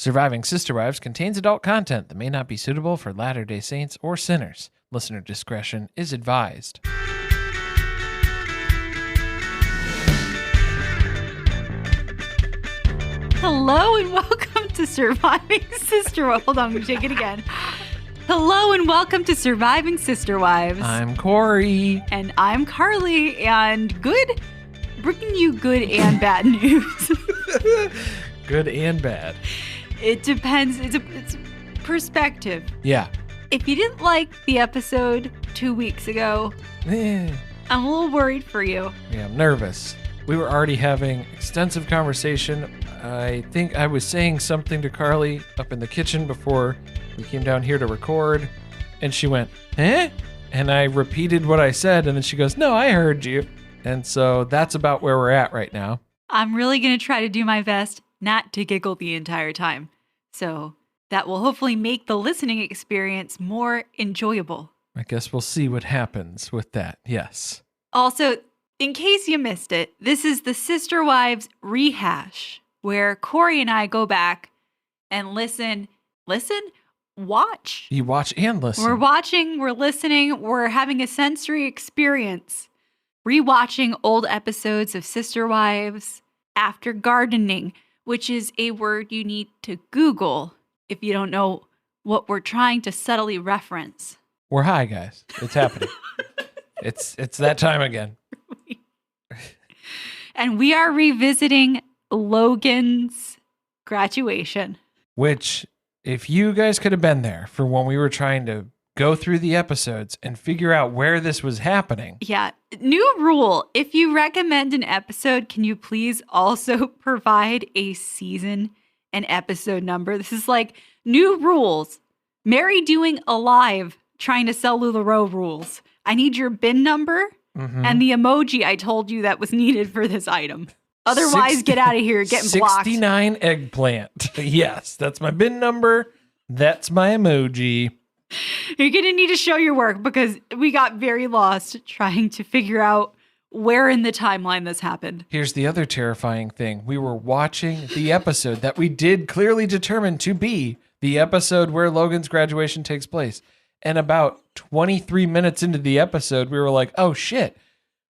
Surviving Sister Wives contains adult content that may not be suitable for Latter-day Saints or sinners. Listener discretion is advised. Hello and welcome to Surviving Sister Wives. Hold on, I'm going to take it again. Hello and welcome to Surviving Sister Wives. I'm Corey. And I'm Carly. And bringing you good and bad news. Good and bad. It depends. It's perspective. Yeah. If you didn't like the episode 2 weeks ago, I'm a little worried for you. Yeah, I'm nervous. We were already having extensive conversation. I think I was saying something to Carly up in the kitchen before we came down here to record, and she went, eh? And I repeated what I said, and then she goes, no, I heard you. And so that's about where we're at right now. I'm really going to try to do my best not to giggle the entire time. So that will hopefully make the listening experience more enjoyable. I guess we'll see what happens with that, yes. Also, in case you missed it, this is the Sister Wives ReHash, where Corey and I go back and watch. You watch and listen. We're watching, we're listening, we're having a sensory experience. Rewatching old episodes of Sister Wives after gardening, which is a word you need to Google if you don't know what we're trying to subtly reference. We're high, guys. It's happening. It's that time again. And we are revisiting Logan's graduation. Which, if you guys could have been there for when we were trying to go through the episodes and figure out where this was happening. Yeah. New rule. If you recommend an episode, can you please also provide a season and episode number? This is like new rules. Meri doing a live trying to sell LuLaRoe rules. I need your bin number and the emoji I told you that was needed for this item. Otherwise, get out of here. Getting blocked. 69 eggplant. Yes, that's my bin number. That's my emoji. You're going to need to show your work because we got very lost trying to figure out where in the timeline this happened. Here's the other terrifying thing. We were watching the episode that we did clearly determine to be the episode where Logan's graduation takes place. And about 23 minutes into the episode, we were like, oh shit,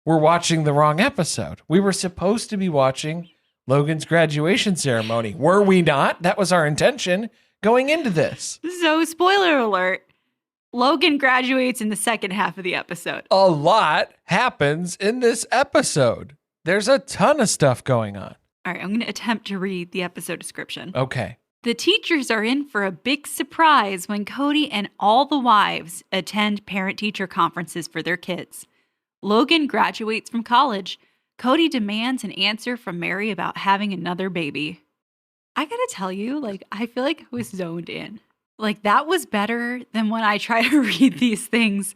we're watching the wrong episode. We were supposed to be watching Logan's graduation ceremony. Were we not? That was our intention going into this. So, spoiler alert. Logan graduates in the second half of the episode. A lot happens in this episode. There's a ton of stuff going on. All right, I'm going to attempt to read the episode description. Okay. The teachers are in for a big surprise when Kody and all the wives attend parent-teacher conferences for their kids. Logan graduates from college. Kody demands an answer from Meri about having another baby. I gotta tell you, I feel like I was zoned in. That was better than when I try to read these things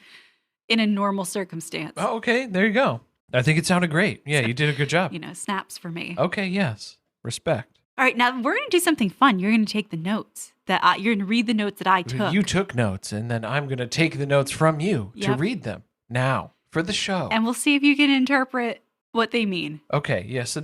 in a normal circumstance. Oh, okay. There you go. I think it sounded great. Yeah, you did a good job. Snaps for me. Okay, yes. Respect. All right, now we're going to do something fun. You're going to take the notes you're going to read the notes that I took. You took notes, and then I'm going to take the notes from you to read them now for the show. And we'll see if you can interpret what they mean. Okay, yeah. So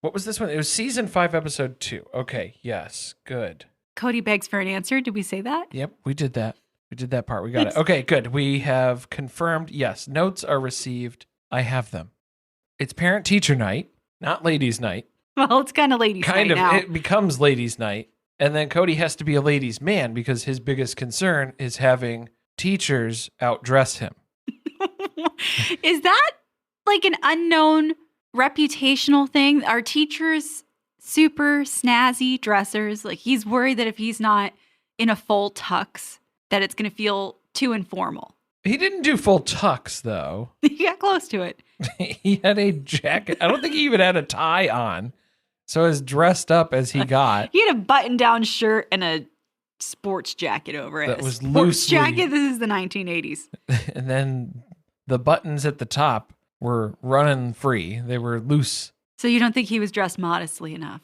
what was this one? It was season 5, episode 2. Okay, yes, good. Kody begs for an answer. Did we say that? Yep, we did that. We did that part. We got it. Okay, good. We have confirmed. Yes, notes are received. I have them. It's parent-teacher night, not ladies' night. Well, it's kind of ladies' night now. It becomes ladies' night. And then Kody has to be a ladies' man because his biggest concern is having teachers outdress him. Is that an unknown reputational thing? Are teachers super snazzy dressers? He's worried that if he's not in a full tux, that it's going to feel too informal. He didn't do full tux, though. He got close to it. He had a jacket. I don't think he even had a tie on. So as dressed up as he got. He had a button-down shirt and a sports jacket over it. That was sports loosely. Jacket. This is the 1980s. And then the buttons at the top were running free. They were loose. So you don't think he was dressed modestly enough?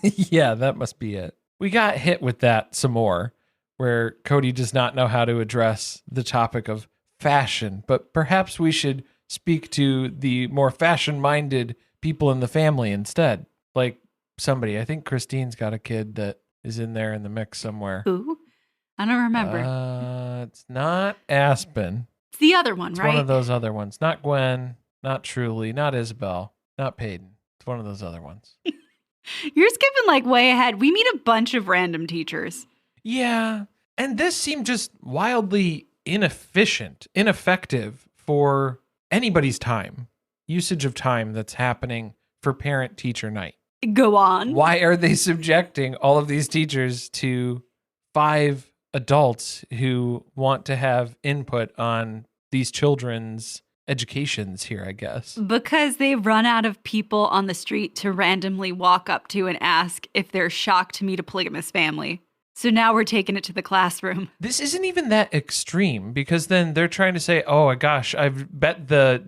Yeah, that must be it. We got hit with that some more, where Kody does not know how to address the topic of fashion, but perhaps we should speak to the more fashion-minded people in the family instead. somebody. I think Christine's got a kid that is in there in the mix somewhere. Who? I don't remember. It's not Aspen. It's the other one, It's right? one of those other ones. Not Gwen, not Truly, not Isabel, not Peyton. It's one of those other ones. You're skipping like way ahead. We meet a bunch of random teachers. Yeah. And this seemed just wildly ineffective for anybody's time, usage of time that's happening for parent-teacher night. Go on. Why are they subjecting all of these teachers to 5 adults who want to have input on these children's educations here, I guess? Because they've run out of people on the street to randomly walk up to and ask if they're shocked to meet a polygamous family. So now we're taking it to the classroom. This isn't even that extreme, because then they're trying to say, oh gosh, I bet the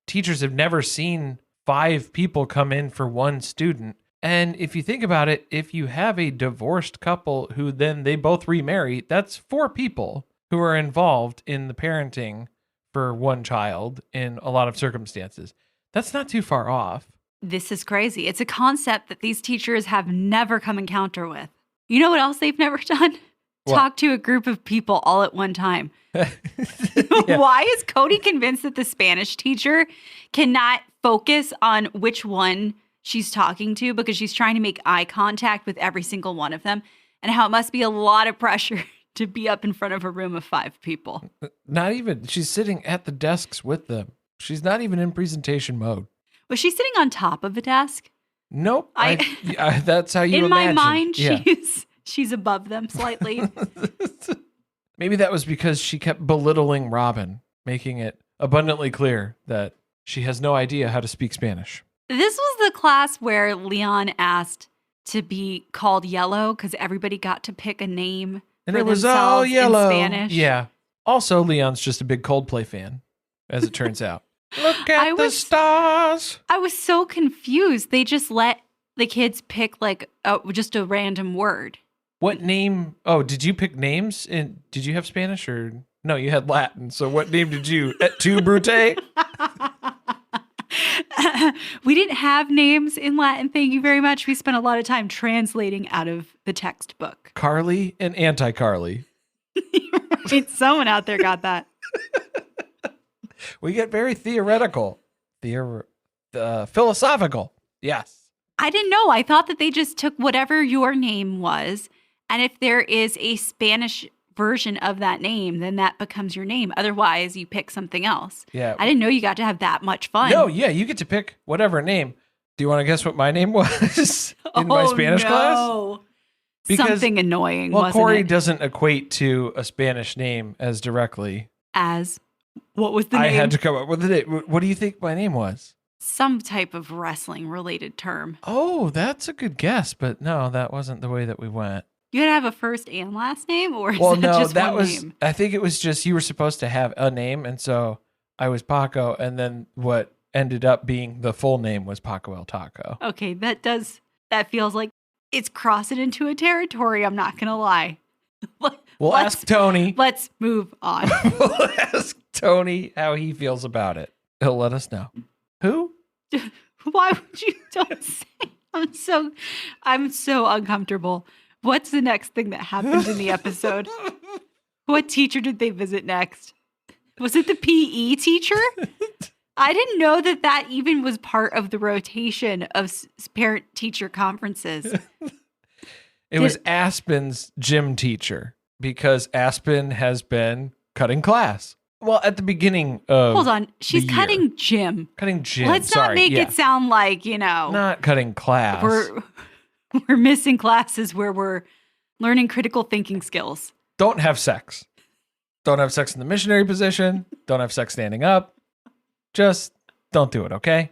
teachers have never seen 5 people come in for one student. And if you think about it, if you have a divorced couple who then they both remarry, that's 4 people who are involved in the parenting for one child in a lot of circumstances. That's not too far off. This is crazy. It's a concept that these teachers have never come encounter with. You know what else they've never done? What? Talk to a group of people all at one time. Yeah. Why is Kody convinced that the Spanish teacher cannot focus on which one she's talking to because she's trying to make eye contact with every single one of them, and how it must be a lot of pressure to be up in front of a room of 5 people? Not even. She's sitting at the desks with them. She's not even in presentation mode. Was she sitting on top of a desk? Nope. That's how you in my imagine. mind, Yeah. she's above them slightly. Maybe that was because she kept belittling Robin, making it abundantly clear that she has no idea how to speak Spanish. This was the class where Leon asked to be called Yellow because everybody got to pick a name And for it was themselves all yellow. in Spanish. Yeah. Also, Leon's just a big Coldplay fan, as it turns out. Look at the stars. I was so confused. They just let the kids pick like just a random word. What name? Oh, did you pick names? Did you have Spanish or no? You had Latin. So what name did you? Et tu, Brute? We didn't have names in Latin. Thank you very much. We spent a lot of time translating out of the textbook. Carly and anti-Carly. Right, someone out there got that. We get very theoretical, philosophical. Yes. I didn't know. I thought that they just took whatever your name was, and if there is a Spanish version of that name, then that becomes your name. Otherwise, you pick something else. Yeah. I didn't know you got to have that much fun. No, yeah, you get to pick whatever name. Do you want to guess what my name was in my Spanish class? Because, something annoying, well, wasn't Corey it? doesn't equate to a Spanish name as directly. As what was the I name? had to come up with it. What do you think my name was? Some type of wrestling related term. Oh, that's a good guess, but no, that wasn't the way that we went. You had to have a first and last name, or is Well, that no, just that one was. name? I think it was just you were supposed to have a name, and so I was Paco, and then what ended up being the full name was Paco El Taco. Okay, that feels like it's crossing into a territory. I'm not gonna lie. We'll ask Tony. Let's move on. We'll ask Tony how he feels about it. He'll let us know. Who? Why would you don't say? I'm so uncomfortable. What's the next thing that happened in the episode? What teacher did they visit next? Was it the PE teacher? I didn't know that even was part of the rotation of parent-teacher conferences. It was Aspen's gym teacher because Aspen has been cutting class. Well, at the beginning of Hold on. She's the cutting year. gym. Cutting gym. Let's not make it sound like, Not cutting class. We're missing classes where we're learning critical thinking skills. Don't have sex. Don't have sex in the missionary position. Don't have sex standing up. Just don't do it, okay?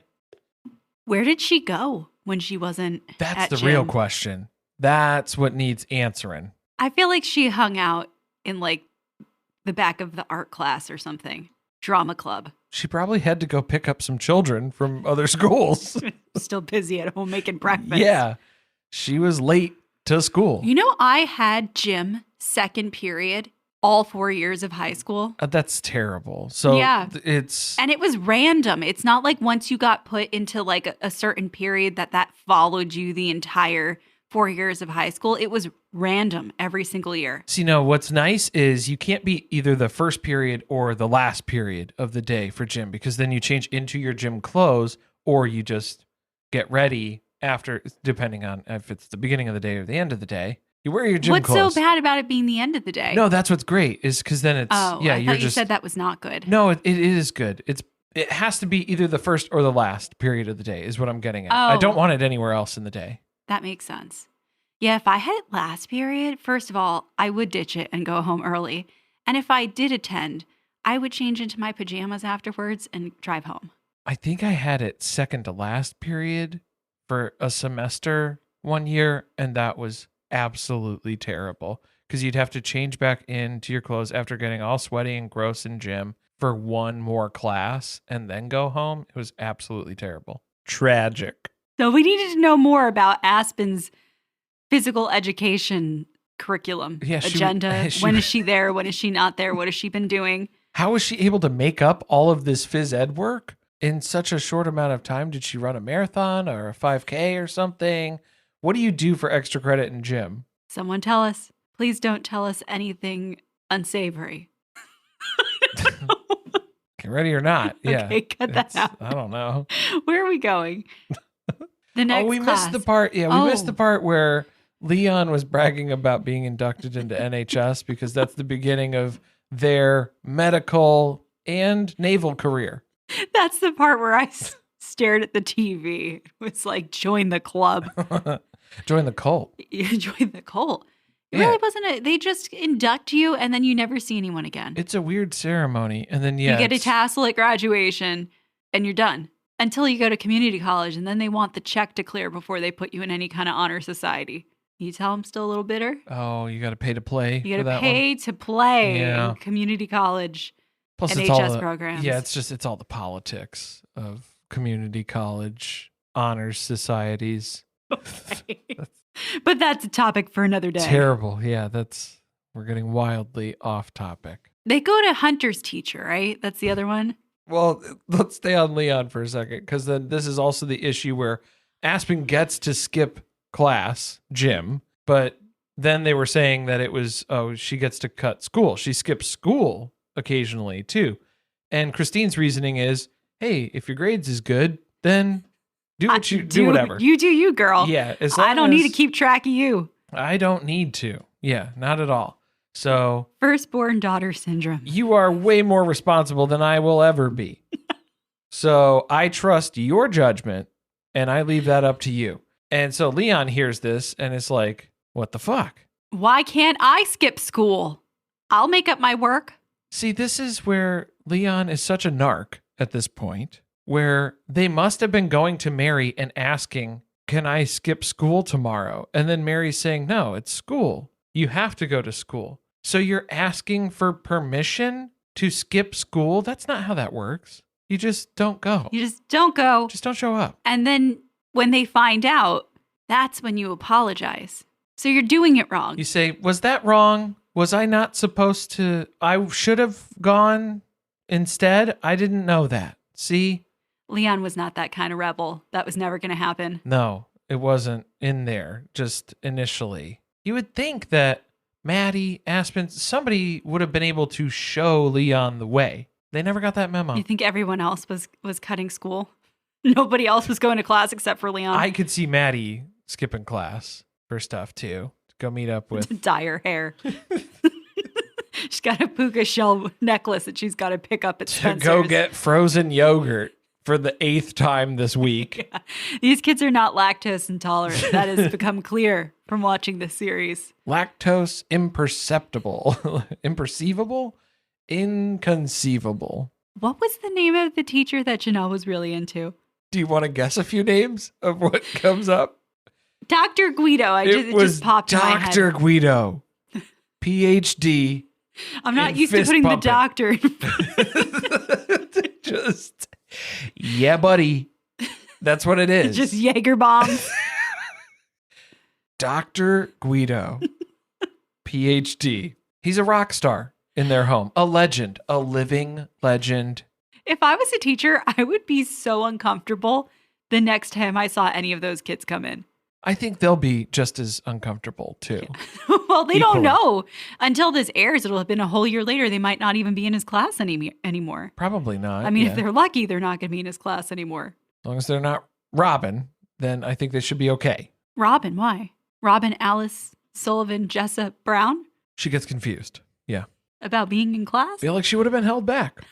Where did she go when she wasn't That's at the gym? real question. That's what needs answering. I feel like she hung out in like the back of the art class or something. Drama club. She probably had to go pick up some children from other schools. Still busy at home making breakfast. Yeah. She was late to school. You know, I had gym second period all 4 years of high school. That's terrible. So Yeah. it's And it was random. It's not like once you got put into like a certain period that followed you the entire 4 years of high school. It was random every single year. See, no, what's nice is you can't be either the first period or the last period of the day for gym, because then you change into your gym clothes or you just get ready after, depending on if it's the beginning of the day or the end of the day. You wear your gym What's clothes. so bad about it being the end of the day? No, that's what's great is because then it's, Oh, yeah, I you're thought just. you said that was not good. No, it is good. It has to be either the first or the last period of the day is what I'm getting at. I don't Oh. want it anywhere else in the day. That makes sense. Yeah, if I had it last period, first of all, I would ditch it and go home early. And if I did attend, I would change into my pajamas afterwards and drive home. I think I had it second to last period for a semester one year, and that was absolutely terrible because you'd have to change back into your clothes after getting all sweaty and gross in gym for one more class and then go home. It was absolutely terrible. Tragic. So we needed to know more about Aspen's physical education curriculum agenda. When is she there? When is she not there? What has she been doing? How was she able to make up all of this phys ed work in such a short amount of time? Did she run a marathon or a 5K or something? What do you do for extra credit in gym? Someone tell us. Please don't tell us anything unsavory. Get ready or not. Yeah. Okay, cut that out. I don't know. Where are we going? The next we class. missed the part. Yeah, we missed the part where Leon was bragging about being inducted into NHS because that's the beginning of their medical and naval career. That's the part where I stared at the TV. It was like, join the club. Join the cult. Join the cult. It Yeah. really wasn't they just induct you and then you never see anyone again. It's a weird ceremony. And then, You get a tassel at graduation and you're done. Until you go to community college and then they want the check to clear before they put you in any kind of honor society. You tell them still a little bitter? Oh, you got to pay to play. You for got to that pay to play Yeah. in community college. Plus, and it's all HS the, programs. Yeah, it's all the politics of community college honors societies. But that's a topic for another day. Terrible. Yeah, we're getting wildly off topic. They go to Hunter's teacher, right? That's the other one. Well, let's stay on Leon for a second, because then this is also the issue where Aspen gets to skip class, gym, but then they were saying that it was, she gets to cut school. She skips school occasionally too. And Christine's reasoning is, hey, if your grades is good, then do whatever. You do you, girl. Yeah. I don't need to keep track of you. I don't need to. Yeah, not at all. So Firstborn daughter syndrome. you are way more responsible than I will ever be. So I trust your judgment and I leave that up to you. And so Leon hears this and is like, what the fuck? Why can't I skip school? I'll make up my work. See, this is where Leon is such a narc at this point, where they must have been going to Meri and asking, can I skip school tomorrow? And then Mary's saying, no, it's school. You have to go to school. So you're asking for permission to skip school? That's not how that works. You just don't go. You just don't go. Just don't show up. And then when they find out, that's when you apologize. So you're doing it wrong. You say, was that wrong? Was I not supposed to? I should have gone instead. I didn't know that. See? Leon was not that kind of rebel. That was never going to happen. No, it wasn't in there just initially. You would think that Maddie, Aspen, somebody would have been able to show Leon the way. They never got that memo. You think everyone else was cutting school? Nobody else was going to class except for Leon? I could see Maddie skipping class for stuff too. To go meet up with. To dye her hair. She's got a puka shell necklace that she's got to pick up at To Spencer's. go get frozen yogurt for the 8th time this week. Yeah. These kids are not lactose intolerant. That has become clear from watching this series. Lactose imperceptible. Imperceivable? Inconceivable. What was the name of the teacher that Janelle was really into? Do you want to guess a few names of what comes up? Dr. Guido. It just popped in my head. Dr. Guido, PhD. I'm not in used to fist putting pumping. the doctor. Just, yeah, buddy. That's what it is. Just Jaeger bombs. Dr. Guido, PhD. He's a rock star. in their home. A legend, a living legend. If I was a teacher, I would be so uncomfortable the next time I saw any of those kids come in. I think they'll be just as uncomfortable too. Well, they Equally. don't know. Until this airs, it'll have been a whole year later. They might not even be in his class anymore. Probably not. I mean, yeah. if they're lucky, they're not going to be in his class anymore. As long as they're not Robin, then I think they should be okay. Robin, why? Robin, Alice, Sullivan, Jessa, Brown? She gets confused. Yeah. About being in class? Feel like she would have been held back.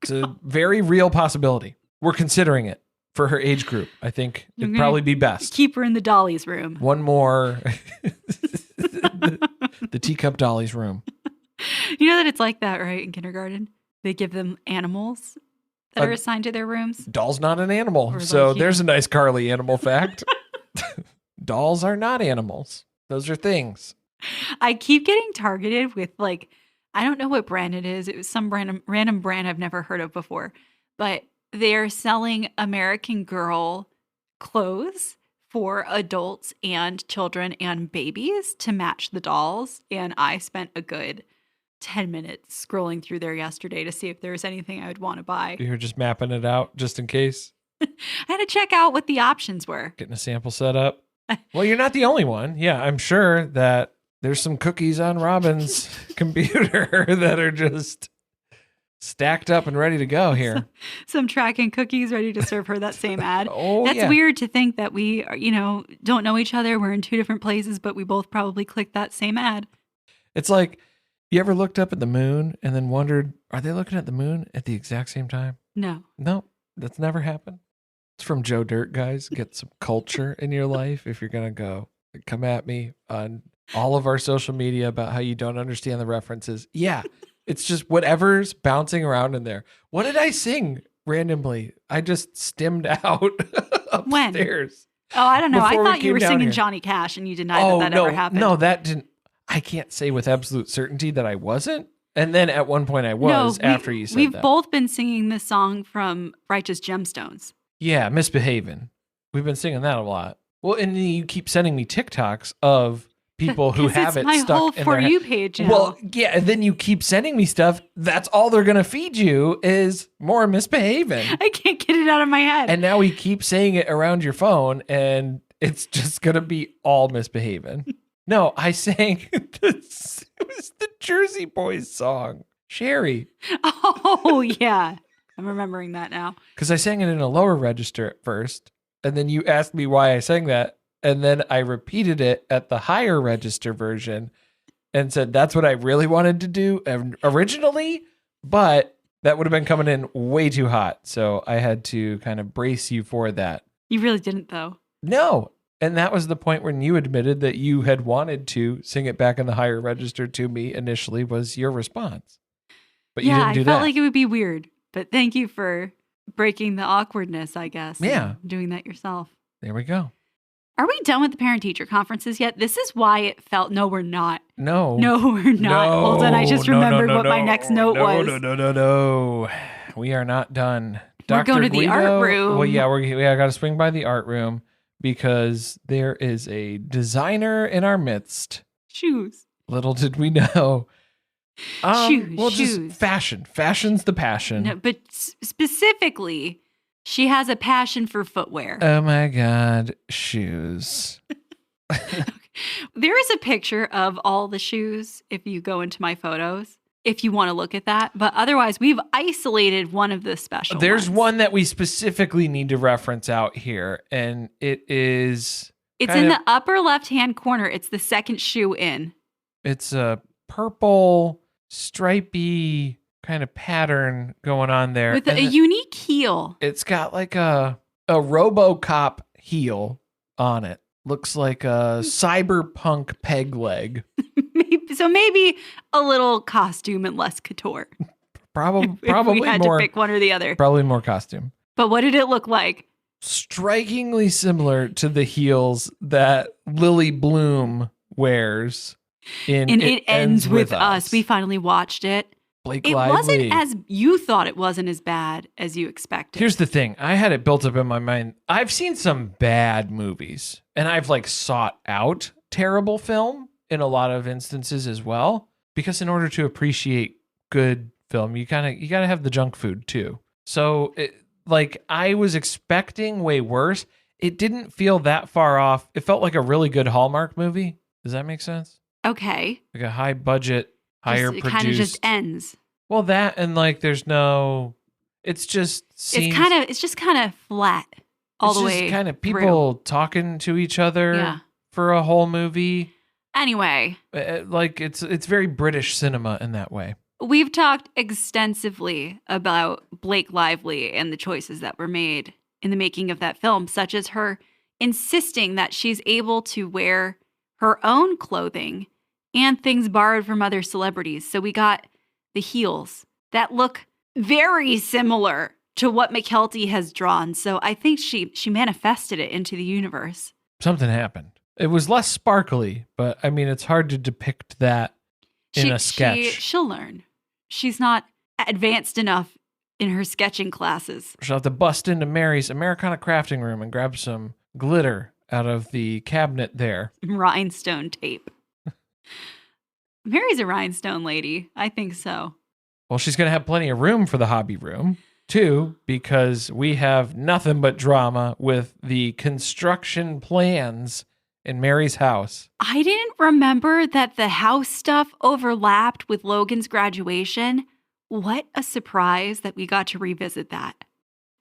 It's a very real possibility. We're considering it for her age group. I think it'd probably be best. Keep her in the Dolly's room. One more. the teacup Dolly's room. You know that it's like that, right? In kindergarten, they give them animals that are assigned to their rooms. Doll's not an animal. Or So like, there's a nice Carly animal fact. Dolls are not animals. Those are things. I keep getting targeted with like, I don't know what brand it is. It was some random brand I've never heard of before, but they're selling American Girl clothes for adults and children and babies to match the dolls. And I spent a good 10 minutes scrolling through there yesterday to see if there was anything I would want to buy. You're just mapping it out just in case. I had to check out what the options were. Getting a sample set up. Well, you're not the only one. Yeah, I'm sure that there's some cookies on Robin's computer that are just stacked up and ready to go here. Some tracking cookies ready to serve her that same ad. Oh, That's yeah. weird to think that we, don't know each other. We're in two different places, but we both probably clicked that same ad. It's like, you ever looked up at the moon and then wondered, are they looking at the moon at the exact same time? No. No, that's never happened. It's from Joe Dirt, guys. Get some culture in your life if you're going to go. Come at me on all of our social media about how you don't understand the references. Yeah, it's just whatever's bouncing around in there. What did I sing randomly? I just stimmed out upstairs. Oh, I don't know. I Before we thought you came were down singing here. Johnny Cash and you denied that no, ever happened. No, that didn't. I can't say with absolute certainty that I wasn't. And then at one point I was after you said we've that. both been singing this song from Righteous Gemstones. Yeah, Misbehaving. We've been singing that a lot. Well, and you keep sending me TikToks of people who 'Cause have it's it my stuck whole in For their You page now. Well, yeah, and then you keep sending me stuff. That's all they're going to feed you is more Misbehaving. I can't get it out of my head. And now we keep saying it around your phone, and it's just going to be all Misbehaving. No, I sang this. It was the Jersey Boys song, Sherry. Oh, yeah. I'm remembering that now. Because I sang it in a lower register at first, and then you asked me why I sang that, and then I repeated it at the higher register version and said that's what I really wanted to do originally, but that would have been coming in way too hot, so I had to kind of brace you for that. You really didn't, though. No, and that was the point when you admitted that you had wanted to sing it back in the higher register to me initially was your response. But you didn't do I that. felt like it would be weird, but thank you for breaking the awkwardness, I guess. Yeah. and doing that yourself. There we go. Are we done with the parent-teacher conferences yet? This is why it felt... No, we're not. No. No, we're not. Hold on, I just remembered what my next note was. No. We are not done. We're going to the art room. Well, yeah, I got to swing by the art room because there is a designer in our midst. Shoes. Little did we know. Shoes. Just fashion. Fashion's the passion. No, but specifically, she has a passion for footwear. Oh my God, shoes. There is a picture of all the shoes if you go into my photos, if you want to look at that. But otherwise, we've isolated one of the special There's ones. one that we specifically need to reference out here, and it is... It's in the upper left-hand corner. It's the second shoe in. It's a purple, stripy kind of pattern going on there. With a unique heel. It's got like a RoboCop heel on it. Looks like a cyberpunk peg leg. Maybe a little costume and less couture. Probably if we had more. to pick one or the other. Probably more costume. But what did it look like? Strikingly similar to the heels that Lily Bloom wears in And It Ends With Us. We finally watched it. Blake It Lively. wasn't as you thought. It wasn't as bad as you expected. Here's the thing. I had it built up in my mind. I've seen some bad movies, and I've sought out terrible film in a lot of instances as well, because in order to appreciate good film, you gotta have the junk food too. So I was expecting way worse. It didn't feel that far off. It felt like a really good Hallmark movie. Does that make sense? Okay. Like a high budget, higher produced. It kind of just ends. Well, that and there's no. It's just seems. It's just kind of flat all the way. It's just kind of people talking to each other for a whole movie. Anyway, it's very British cinema in that way. We've talked extensively about Blake Lively and the choices that were made in the making of that film, such as her insisting that she's able to wear her own clothing and things borrowed from other celebrities. So we got the heels that look very similar to what McKelty has drawn. So I think she manifested it into the universe. Something happened. It was less sparkly, but I mean, it's hard to depict that in a sketch. She'll learn. She's not advanced enough in her sketching classes. She'll have to bust into Meri's Americana crafting room and grab some glitter out of the cabinet there. Rhinestone tape. Meri's a rhinestone lady. I think so. Well, she's going to have plenty of room for the hobby room, too, because we have nothing but drama with the construction plans in Meri's house. I didn't remember that the house stuff overlapped with Logan's graduation. What a surprise that we got to revisit that.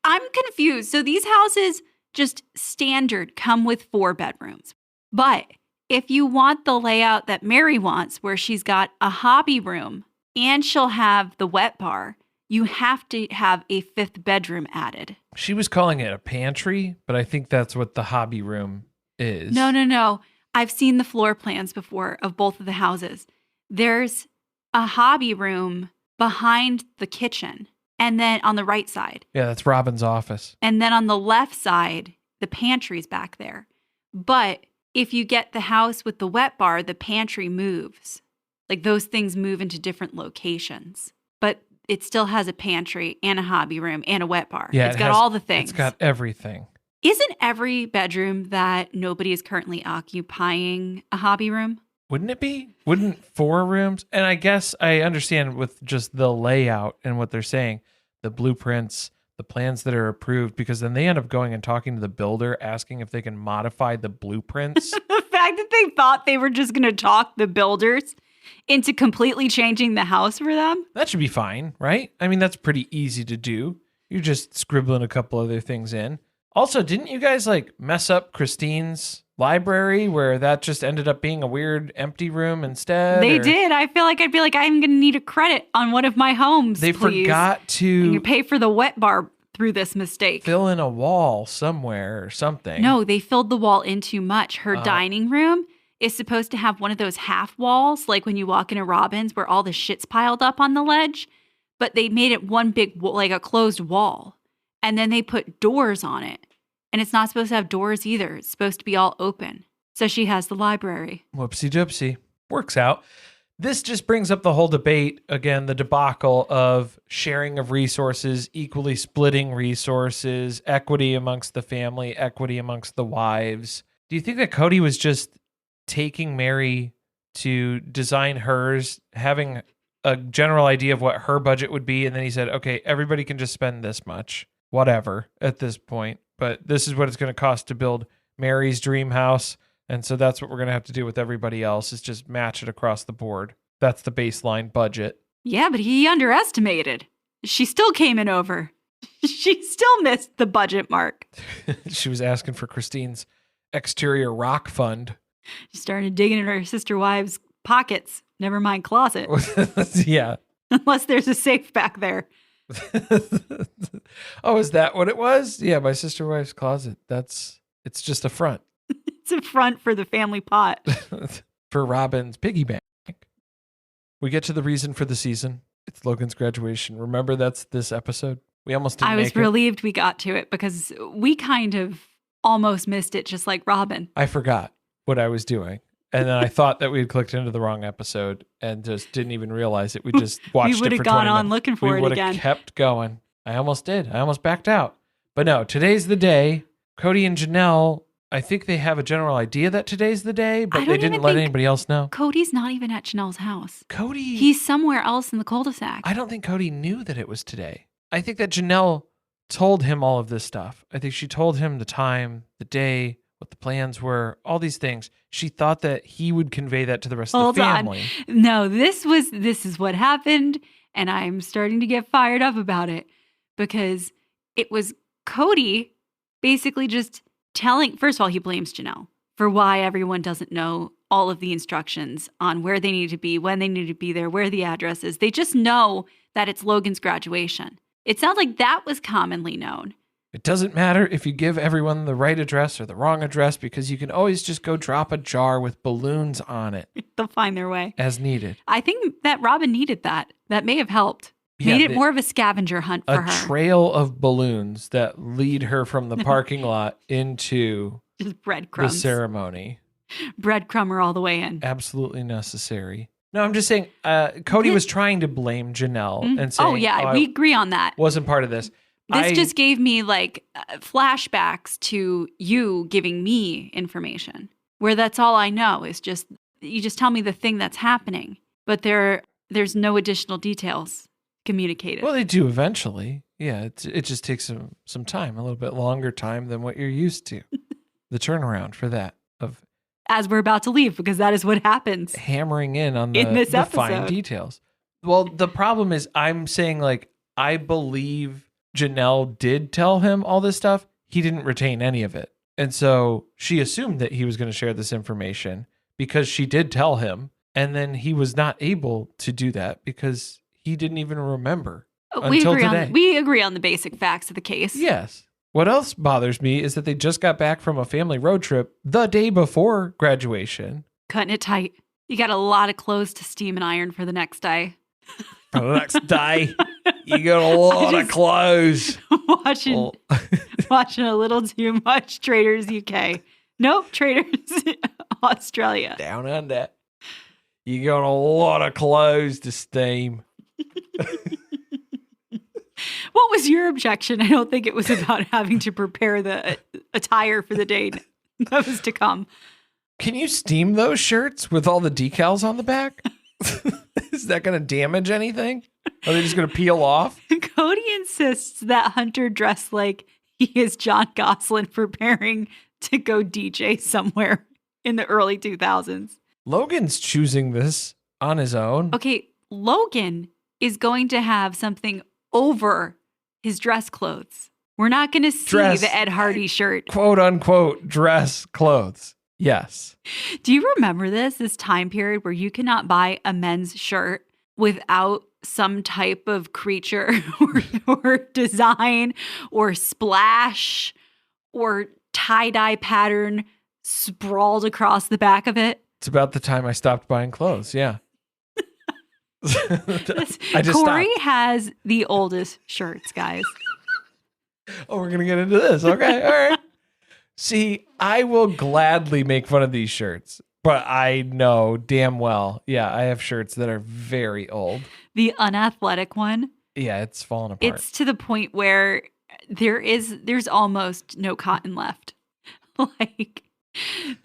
I'm confused. So these houses, just standard, come with 4 bedrooms. But if you want the layout that Meri wants, where she's got a hobby room and she'll have the wet bar, you have to have a 5th bedroom added. She was calling it a pantry, but I think that's what the hobby room is. No. I've seen the floor plans before of both of the houses. There's a hobby room behind the kitchen, and then on the right side. Yeah, that's Robin's office. And then on the left side, the pantry's back there. But if you get the house with the wet bar, the pantry moves. Like those things move into different locations. But it still has a pantry and a hobby room and a wet bar. Yeah, it's got all the things. It's got everything. Isn't every bedroom that nobody is currently occupying a hobby room? Wouldn't it be? Wouldn't 4 rooms? And I guess I understand with just the layout and what they're saying, the blueprints, the plans that are approved, because then they end up going and talking to the builder, asking if they can modify the blueprints. The fact that they thought they were just going to talk the builders into completely changing the house for them. That should be fine, right? I mean, that's pretty easy to do. You're just scribbling a couple other things in. Also, didn't you guys mess up Christine's library where that just ended up being a weird empty room instead? They did. I feel like I'd be like, I'm going to need a credit on one of my homes. They please. Forgot to you pay for the wet bar through this mistake. Fill in a wall somewhere or something. No, they filled the wall in too much. Her dining room is supposed to have one of those half walls, like when you walk into Robin's where all the shit's piled up on the ledge. But they made it one big, like a closed wall. And then they put doors on it. And it's not supposed to have doors either. It's supposed to be all open. So she has the library. Whoopsie doopsie. Works out. This just brings up the whole debate, again, the debacle of sharing of resources, equally splitting resources, equity amongst the family, equity amongst the wives. Do you think that Kody was just taking Meri to design hers, having a general idea of what her budget would be, and then he said, okay, everybody can just spend this much, whatever, at this point, but this is what it's going to cost to build Meri's dream house, and so that's what we're going to have to do with everybody else, is just match it across the board. That's the baseline budget. Yeah, but he underestimated. She still came in over. She still missed the budget mark. She was asking for Christine's exterior rock fund. She started digging in her sister wives' pockets. Never mind closet. Yeah. Unless there's a safe back there. Oh, is that what it was? Yeah, my sister wife's closet. It's just a front. It's a front for the family pot. For Robin's piggy bank. We get to the reason for the season. It's Logan's graduation. Remember, that's this episode. We almost didn't I was relieved we got to it because we kind of almost missed it, just like Robin. I forgot what I was doing. And then I thought that we had clicked into the wrong episode and just didn't even realize it. We just watched it for 20 minutes. We would have gone on looking for it again. We would have kept going. I almost did. I almost backed out. But no, today's the day. Kody and Janelle I think they have a general idea that today's the day, I but don't they didn't even let think- anybody else know. Cody's not even at Janelle's house. Cody, He's somewhere else in the cul-de-sac. I don't think Cody knew that it was today. I think that Janelle told him all of this stuff. I think she told him the time, the day, what the plans were, all these things. She thought that he would convey that to the rest of the family. No, this is what happened, and I'm starting to get fired up about it because it was Cody basically just telling. First of all, he blames Janelle for why everyone doesn't know all of the instructions on where they need to be, when they need to be there, where the address is. They just know that it's Logan's graduation. It sounds like that was commonly known. It doesn't matter if you give everyone the right address or the wrong address because you can always just go drop a jar with balloons on it. They'll find their way. As needed. I think that Robin needed that. That may have helped. Made it more of a scavenger hunt for her. A trail of balloons that lead her from the parking lot into just breadcrumbs. The ceremony. Breadcrumber all the way in. Absolutely necessary. No, I'm just saying, Cody was trying to blame Janelle and saying, we agree on that. Wasn't part of this. This just gave me like flashbacks to you giving me information where that's all I know is just, you just tell me the thing that's happening, but there's no additional details communicated. Well, they do eventually. Yeah, it just takes some time, a little bit longer time than what you're used to. The turnaround for that of as we're about to leave, because that is what happens. Hammering in on the episode. Fine details. Well, the problem is I'm saying like, I believe Janelle did tell him all this stuff. He didn't retain any of it. And so she assumed that he was going to share this information because she did tell him. And then he was not able to do that because he didn't even remember until today. We agree on the basic facts of the case. Yes. What else bothers me is that they just got back from a family road trip the day before graduation. Cutting it tight. You got a lot of clothes to steam and iron for the next day. For the next day, you got a lot of clothes. Watching a little too much Traders UK. Nope, Traders Australia. Down under. You got a lot of clothes to steam. What was your objection? I don't think it was about having to prepare the attire for the day that was to come. Can you steam those shirts with all the decals on the back? Is that going to damage anything? Are they just going to peel off? Cody insists that Hunter dressed like he is John Gosselin preparing to go DJ somewhere in the early 2000s. Logan's choosing this on his own. Okay, Logan is going to have something over his dress clothes. We're not going to see the Ed Hardy shirt. Quote unquote dress clothes. Yes. Do you remember this time period where you cannot buy a men's shirt without some type of creature or design or splash or tie-dye pattern sprawled across the back of it? It's about the time I stopped buying clothes. Yeah. Corey has the oldest shirts, guys. Oh, we're going to get into this. Okay. All right. See, I will gladly make fun of these shirts, but I know damn well, I have shirts that are very old. The unathletic one. Yeah, it's falling apart. It's to the point where there's almost no cotton left.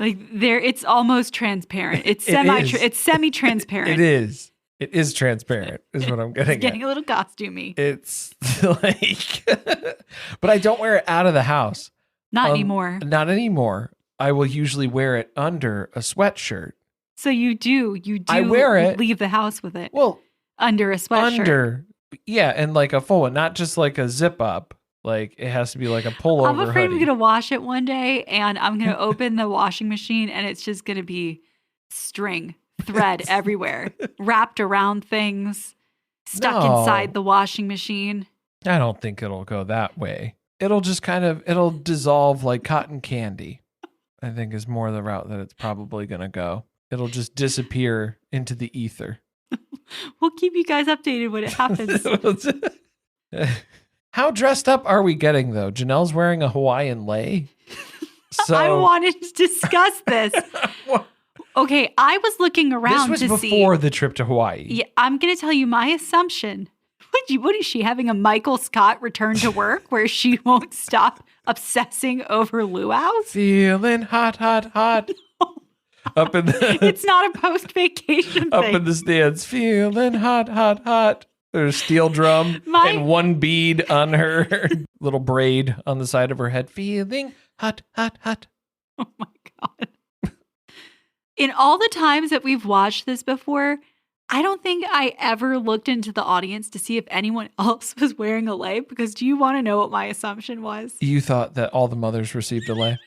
It's almost transparent. It's semi-transparent. It is. It is transparent, is what I'm getting. It's getting a little costumey. It's like, but I don't wear it out of the house. Not anymore. Not anymore. I will usually wear it under a sweatshirt. So you do. I wear it. Leave the house with it. Well, under a sweatshirt. And like a full one, not just like a zip up. Like it has to be like a pullover. I'm afraid hoodie. I'm gonna wash it one day, and I'm gonna open the washing machine, and it's just gonna be string. Thread everywhere, wrapped around things, stuck inside the washing machine. I don't think it'll go that way. It'll just it'll dissolve like cotton candy, I think is more the route that it's probably going to go. It'll just disappear into the ether. We'll keep you guys updated when it happens. How dressed up are we getting, though? Janelle's wearing a Hawaiian lei. So I wanted to discuss this. Okay, I was looking around to see. This was before the trip to Hawaii. Yeah, I'm going to tell you my assumption What is she having a Michael Scott return to work where she won't stop obsessing over luau's? Feeling hot, hot, hot. Up in the It's not a post-vacation up thing. in the stands, feeling hot, hot, hot. There's a steel drum and one bead on her little braid on the side of her head. Feeling hot, hot, hot. Oh my God. In all the times that we've watched this before, I don't think I ever looked into the audience to see if anyone else was wearing a lei, because do you want to know what my assumption was? You thought that all the mothers received a lei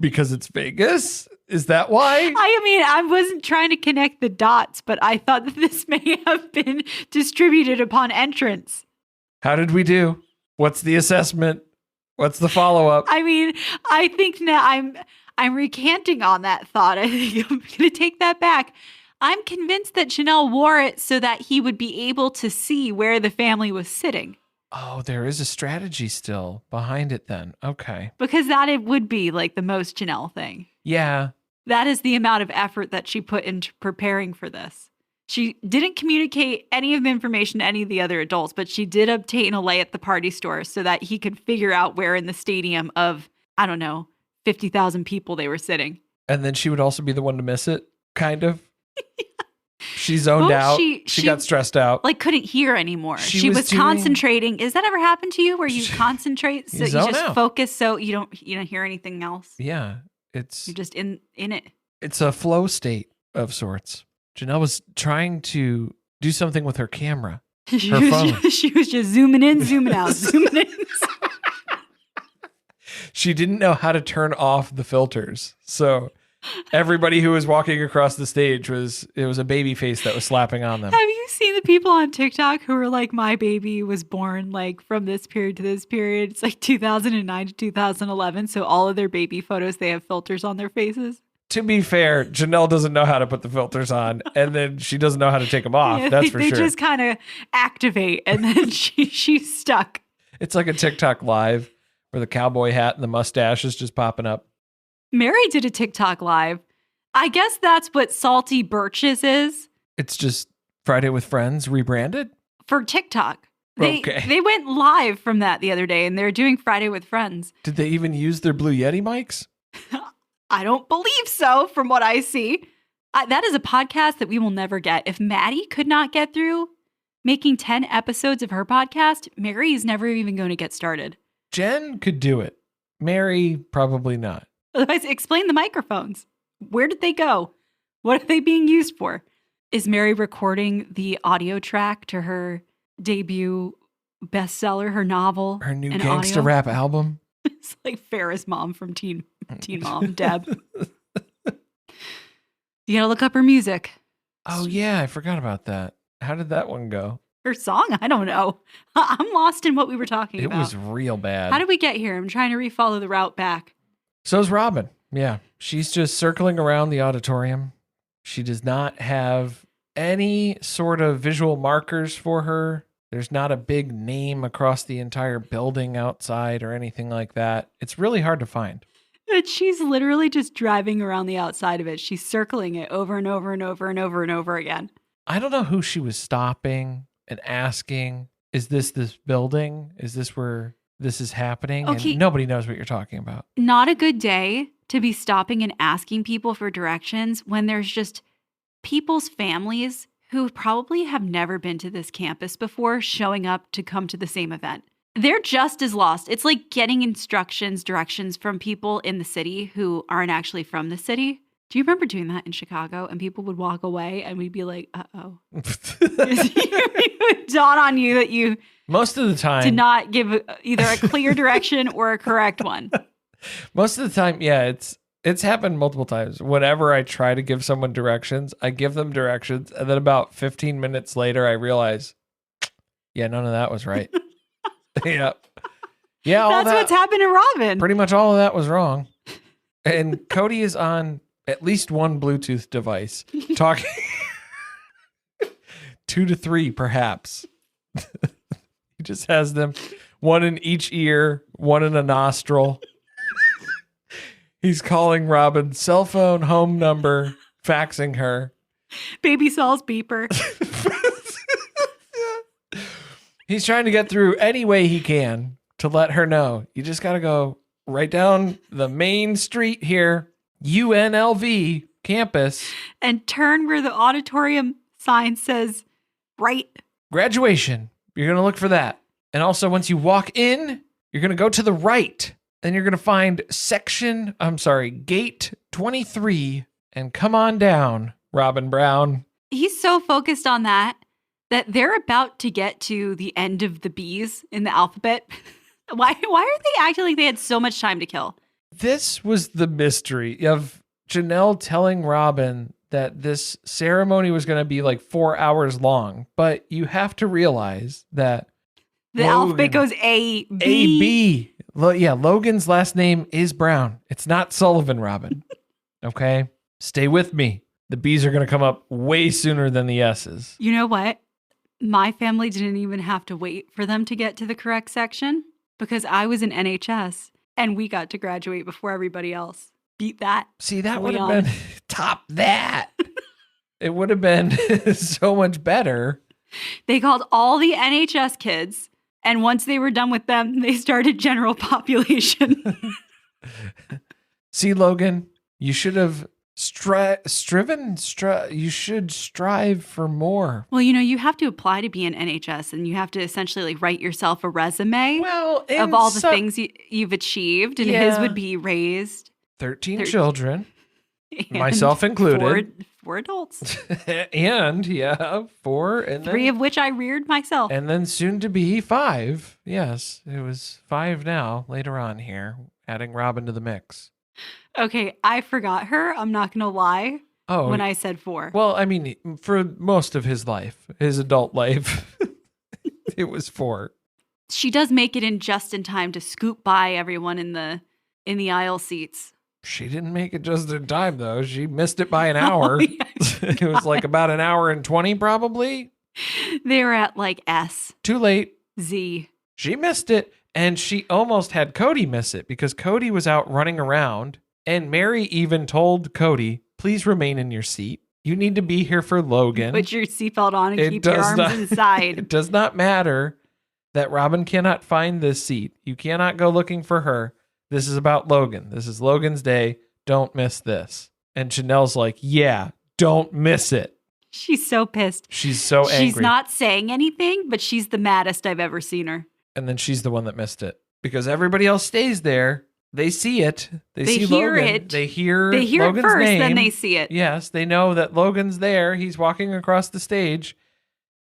because it's Vegas? Is that why? I mean, I wasn't trying to connect the dots, but I thought that this may have been distributed upon entrance. How did we do? What's the assessment? What's the follow-up? I mean, I think now I'm recanting on that thought. I think I'm going to take that back. I'm convinced that Janelle wore it so that he would be able to see where the family was sitting. Oh, there is a strategy still behind it then. Okay. Because that it would be like the most Janelle thing. Yeah. That is the amount of effort that she put into preparing for this. She didn't communicate any of the information to any of the other adults, but she did obtain a lei at the party store so that he could figure out where in the stadium of, I don't know, 50,000 people they were sitting. And then she would also be the one to miss it, kind of. She zoned out. She got stressed out. Like couldn't hear anymore. She was doing... concentrating. Does that ever happen to you where you concentrate so you just out. focus so you don't hear anything else? Yeah. You're just in it. It's a flow state of sorts. Janelle was trying to do something with her camera. Her phone. She was just zooming in, zooming out, zooming in. She didn't know how to turn off the filters. So everybody who was walking across the stage was a baby face that was slapping on them. Have you seen the people on TikTok who are like, my baby was born like from this period to this period? It's like 2009 to 2011. So all of their baby photos, they have filters on their faces. To be fair, Janelle doesn't know how to put the filters on, and then she doesn't know how to take them off. Yeah, that's for sure. They just kind of activate, and then she's stuck. It's like a TikTok live where the cowboy hat and the mustache is just popping up. Meri did a TikTok live. I guess that's what Salty Birches is. It's just Friday with Friends rebranded? For TikTok. Okay. They went live from that the other day, and they're doing Friday with Friends. Did they even use their Blue Yeti mics? I don't believe so from what I see. That is a podcast that we will never get. If Maddie could not get through making 10 episodes of her podcast, Meri is never even going to get started. Jen could do it. Meri, probably not. Otherwise, explain the microphones. Where did they go? What are they being used for? Is Meri recording the audio track to her debut bestseller, her novel? Her new gangsta rap album? It's like Farrah's mom from Teen Mom, Deb. You gotta look up her music. Oh, yeah, I forgot about that. How did that one go? Her song? I don't know. I'm lost in what we were talking about. It was real bad. How did we get here? I'm trying to refollow the route back. So's Robin. Yeah. She's just circling around the auditorium. She does not have any sort of visual markers for her. There's not a big name across the entire building outside or anything like that. It's really hard to find. But she's literally just driving around the outside of it. She's circling it over and over and over and over and over again. I don't know who she was stopping and asking, is this building? Is this where this is happening? Okay. And nobody knows what you're talking about. Not a good day to be stopping and asking people for directions when there's just people's families who probably have never been to this campus before showing up to come to the same event. They're just as lost. It's like getting directions from people in the city who aren't actually from the city. Do you remember doing that in Chicago? And people would walk away and we'd be like, uh-oh. It would dawn on you that you most of the time did not give either a clear direction or a correct one. Most of the time, yeah, it's happened multiple times. Whenever I try to give someone directions, I give them directions. And then about 15 minutes later, I realize, yeah, none of that was right. Yeah. Yeah. That's what's happened to Robin. Pretty much all of that was wrong. And Kody is on at least one Bluetooth device talking 2 to 3, perhaps. He just has them, one in each ear, one in a nostril. He's calling Robin's cell phone home number, faxing her. Baby Saul's beeper. He's trying to get through any way he can to let her know. You just got to go right down the main street here, UNLV campus. And turn where the auditorium sign says right. Graduation. You're going to look for that. And also, once you walk in, you're going to go to the right. Then you're going to find gate 23. And come on down, Robin Brown. He's so focused on that they're about to get to the end of the B's in the alphabet. Why aren't they acting like they had so much time to kill? This was the mystery of Janelle telling Robin that this ceremony was going to be like 4 hours long. But you have to realize that the alphabet goes A, B. A, B. Yeah, Logan's last name is Brown. It's not Sullivan, Robin. Okay? Stay with me. The B's are going to come up way sooner than the S's. You know what? My family didn't even have to wait for them to get to the correct section because I was in NHS and we got to graduate before everybody else. Beat that. See, that would have been top that. It would have been so much better. They called all the NHS kids, and once they were done with them, they started general population. See, Logan, you should have you should strive for more. Well, you have to apply to be in NHS, and you have to essentially write yourself a resume of all the things you've achieved, and his would be raised 13 children, myself included. Four adults. And, 4. And 3 of which I reared myself. And then soon to be 5. Yes, it was 5 now, later on here, adding Robin to the mix. Okay, I forgot her. I'm not going to lie. Oh, when I said 4. Well, I mean, for most of his life, his adult life, it was 4. She does make it in just in time to scoop by everyone in the aisle seats. She didn't make it just in time, though. She missed it by an hour. It was like about an hour and 20, probably. They were at like S. Too late. Z. She missed it, and she almost had Kody miss it because Kody was out running around, and Meri even told Kody, please remain in your seat. You need to be here for Logan. Put your seatbelt on and keep your arms inside. It does not matter that Robin cannot find this seat. You cannot go looking for her. This is about Logan. This is Logan's day. Don't miss this. And Janelle's like, yeah, don't miss it. She's so pissed. She's so angry. She's not saying anything, but she's the maddest I've ever seen her. And then she's the one that missed it. Because everybody else stays there. They see it. They see hear Logan. it. They hear it Logan's first, name. then they see it. Yes, they know that Logan's there. He's walking across the stage.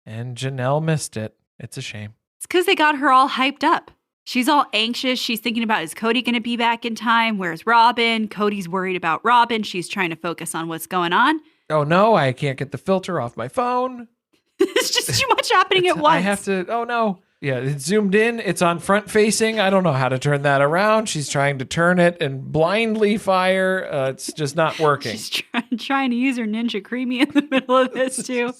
And Janelle missed it. It's a shame. It's because they got her all hyped up. She's all anxious. She's thinking about, is Kody going to be back in time? Where's Robin? Cody's worried about Robin. She's trying to focus on what's going on. Oh, no, I can't get the filter off my phone. It's just too much happening at once. I have to, oh, no. Yeah, it's zoomed in. It's on front facing. I don't know how to turn that around. She's trying to turn it and blindly fire. It's just not working. She's trying to use her Ninja Creamy in the middle of this, too.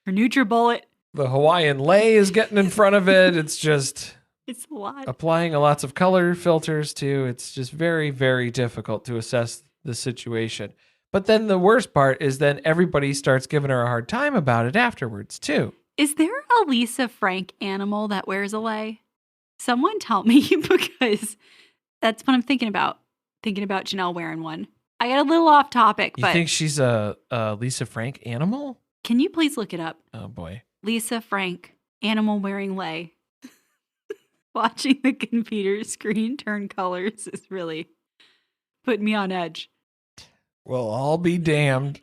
Her NutriBullet. The Hawaiian lei is getting in front of it. It's just... It's a lot. Applying lots of color filters too. It's just very, very difficult to assess the situation. But then the worst part is then everybody starts giving her a hard time about it afterwards too. Is there a Lisa Frank animal that wears a lei? Someone tell me, because that's what I'm thinking about. Thinking about Janelle wearing one. I got a little off topic, but... You think she's a Lisa Frank animal? Can you please look it up? Oh boy. Lisa Frank, animal wearing lei. Watching the computer screen turn colors is really putting me on edge. Well, I'll be damned.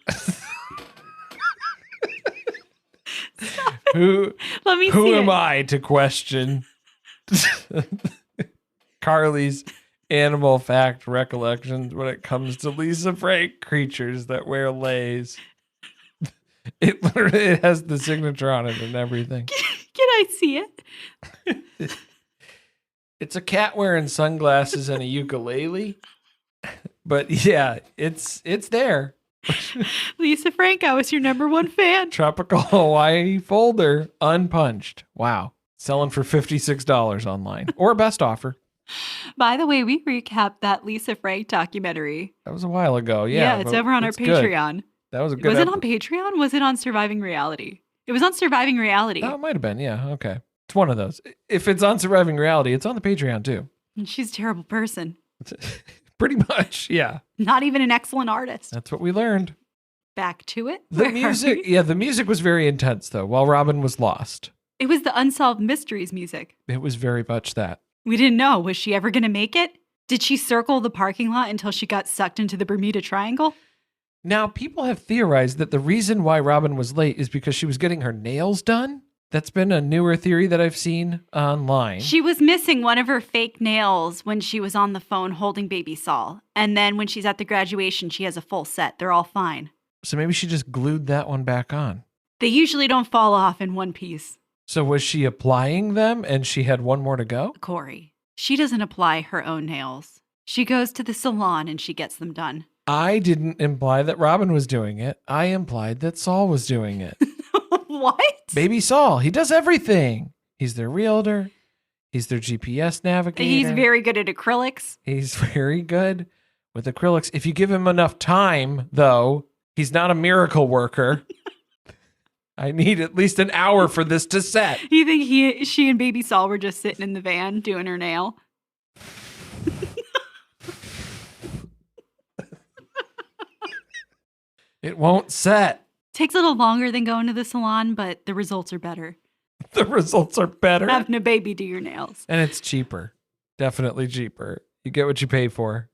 Who am I to question Carly's animal fact recollections when it comes to Lisa Frank creatures that wear leis? It literally has the signature on it and everything. Can I see it? It's a cat wearing sunglasses and a ukulele. But yeah, it's there. Lisa Frank, I was your #1 fan. Tropical Hawaii folder, unpunched. Wow. Selling for $56 online. Or best offer. By the way, we recapped that Lisa Frank documentary. That was a while ago. Yeah, it's over on our Patreon. Good. That was a good Was it on Patreon? Was it on Surviving Reality? It was on Surviving Reality. Oh, it might have been. Yeah. Okay. one of those. If it's on Surviving Reality, it's on the Patreon too. And she's a terrible person. Pretty much, yeah. Not even an excellent artist. That's what we learned. Back to it. The music was very intense though, while Robin was lost. It was the Unsolved Mysteries music. It was very much that. We didn't know. Was she ever going to make it? Did she circle the parking lot until she got sucked into the Bermuda Triangle? Now, people have theorized that the reason why Robin was late is because she was getting her nails done. That's been a newer theory that I've seen online. She was missing one of her fake nails when she was on the phone holding baby Saul. And then when she's at the graduation, she has a full set. They're all fine. So maybe she just glued that one back on. They usually don't fall off in one piece. So was she applying them and she had one more to go? Corey, she doesn't apply her own nails. She goes to the salon and she gets them done. I didn't imply that Robin was doing it. I implied that Saul was doing it. What? Baby Saul, he does everything. He's their realtor. He's their GPS navigator. He's very good at acrylics. He's very good with acrylics. If you give him enough time, though, he's not a miracle worker. I need at least an hour for this to set. You think she and baby Saul were just sitting in the van doing her nail? It won't set. Takes a little longer than going to the salon, but the results are better. The results are better. Having a baby do your nails. And it's cheaper. Definitely cheaper. You get what you pay for.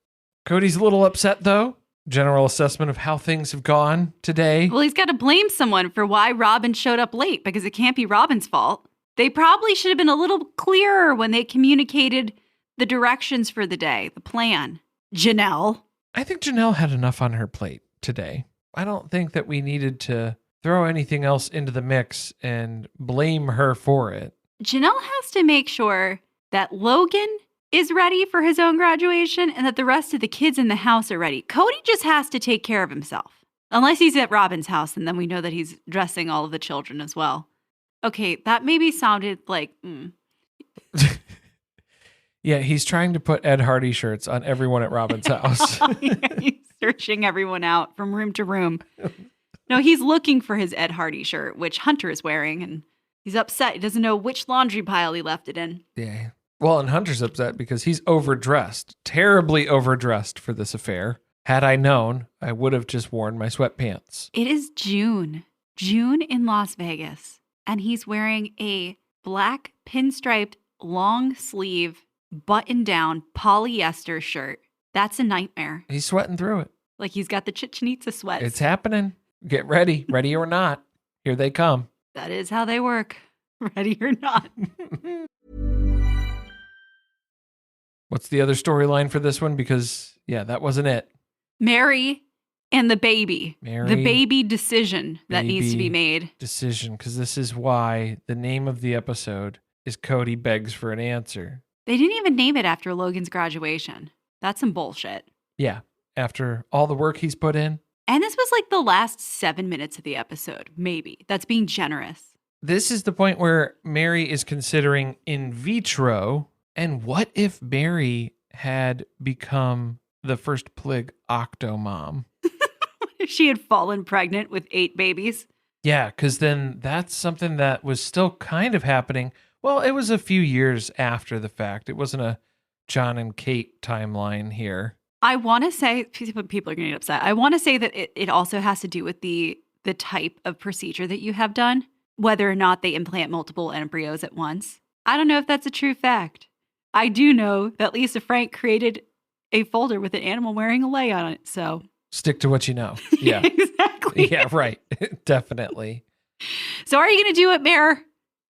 Kody's a little upset, though. General assessment of how things have gone today. Well, he's got to blame someone for why Robin showed up late, because it can't be Robin's fault. They probably should have been a little clearer when they communicated the directions for the day, the plan. Janelle. I think Janelle had enough on her plate today. I don't think that we needed to throw anything else into the mix and blame her for it. Janelle has to make sure that Logan is ready for his own graduation and that the rest of the kids in the house are ready. Kody just has to take care of himself. Unless he's at Robin's house, and then we know that he's dressing all of the children as well. Okay, that maybe sounded like, Yeah, he's trying to put Ed Hardy shirts on everyone at Robin's house. He's searching everyone out from room to room. No, he's looking for his Ed Hardy shirt, which Hunter is wearing, and he's upset. He doesn't know which laundry pile he left it in. Yeah. Well, and Hunter's upset because he's overdressed, terribly overdressed for this affair. Had I known, I would have just worn my sweatpants. It is June in Las Vegas, and he's wearing a black pinstriped long sleeve button-down polyester shirt. That's a nightmare. He's sweating through it. Like he's got the Chichen Itza sweats. It's happening. Get ready. Ready or not. Here they come. That is how they work. Ready or not. What's the other storyline for this one? Because, yeah, that wasn't it. Meri and the baby. Meri, the baby decision that needs to be made. Decision, because this is why the name of the episode is Kody Begs for an Answer. They didn't even name it after Logan's graduation. That's some bullshit. Yeah, after all the work he's put in. And this was like the last 7 minutes of the episode, maybe. That's being generous. This is the point where Meri is considering in vitro. And what if Meri had become the first Plig octomom? What if she had fallen pregnant with 8 babies? Yeah, because then that's something that was still kind of happening. Well, it was a few years after the fact. It wasn't a John and Kate timeline here. I want to say, people are going to get upset. I want to say that it also has to do with the type of procedure that you have done, whether or not they implant multiple embryos at once. I don't know if that's a true fact. I do know that Lisa Frank created a folder with an animal wearing a lei on it, so. Stick to what you know. Yeah. Exactly. Yeah, right. Definitely. So are you going to do it, Mare?